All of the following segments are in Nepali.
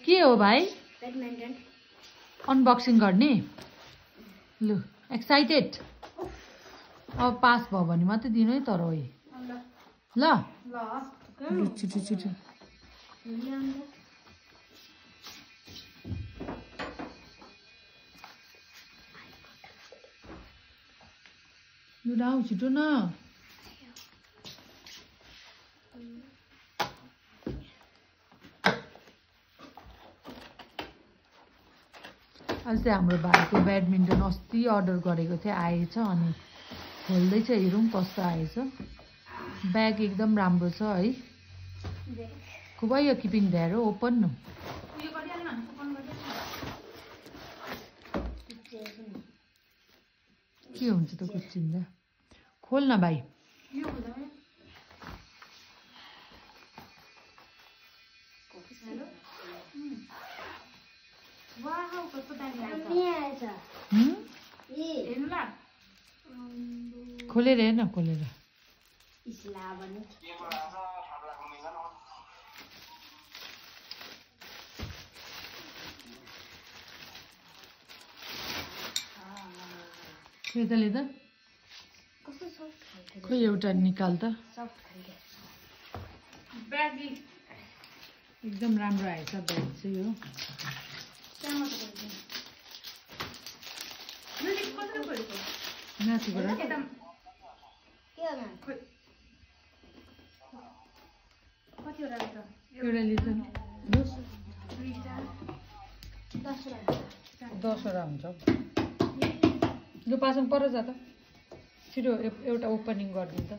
के हो भाइ ब्याडमिन्टन अनबक्सिङ गर्ने लु एक्साइटेड अब पास भयो भने मात्रै दिनु है तर ओइ ल लु छिटो छिटो लु राउ छिटो न आज चाहिँ हाम्रो भाइको ब्याडमिन्टन अस्ति अर्डर गरेको थिएँ आएछ अनि खोल्दैछ हेरौँ कस्तो आएछ ब्याग एकदम राम्रो छ है खुबै यो किपिङ देयर ओपन नो के हुन्छ त कुच्चिँदा खोल न भाइ खोलेर हेर्न खोलेर यताले त खोइ एउटा निकाल त एकदम राम्रो आएछ ब्याग चाहिँ हो माथिबाट एउटा लिन्छ 10वटा हुन्छ लु पासङ पर जा त छिटो एउटा ओपनिङ गरिदिनु त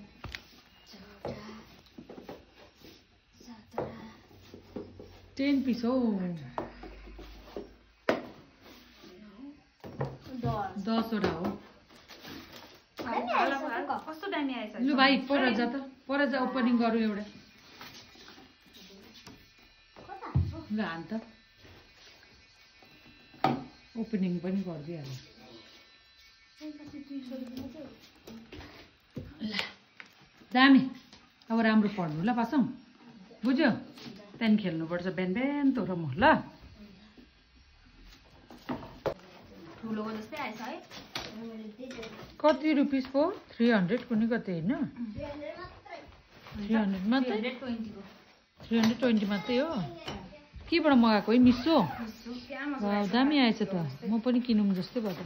10 पिस हौ 10वटा हो लु भाइ पर जा त पर जा ओपनिङ गरौँ एउटा ल हान त ओपनिङ पनि गरिदिइहाल्यो ल दामी अब राम्रो पढ्नु ल पासौँ बुझ्यो त्यहाँदेखि खेल्नुपर्छ बिहान बिहान तँ र म ल कति रुपिस पो 300 कुनै कति होइन 300 मात्रै 320 मात्रै हो केबाट मगाएको है मिसो दामी आएछ त म पनि किनौँ जस्तै भयो त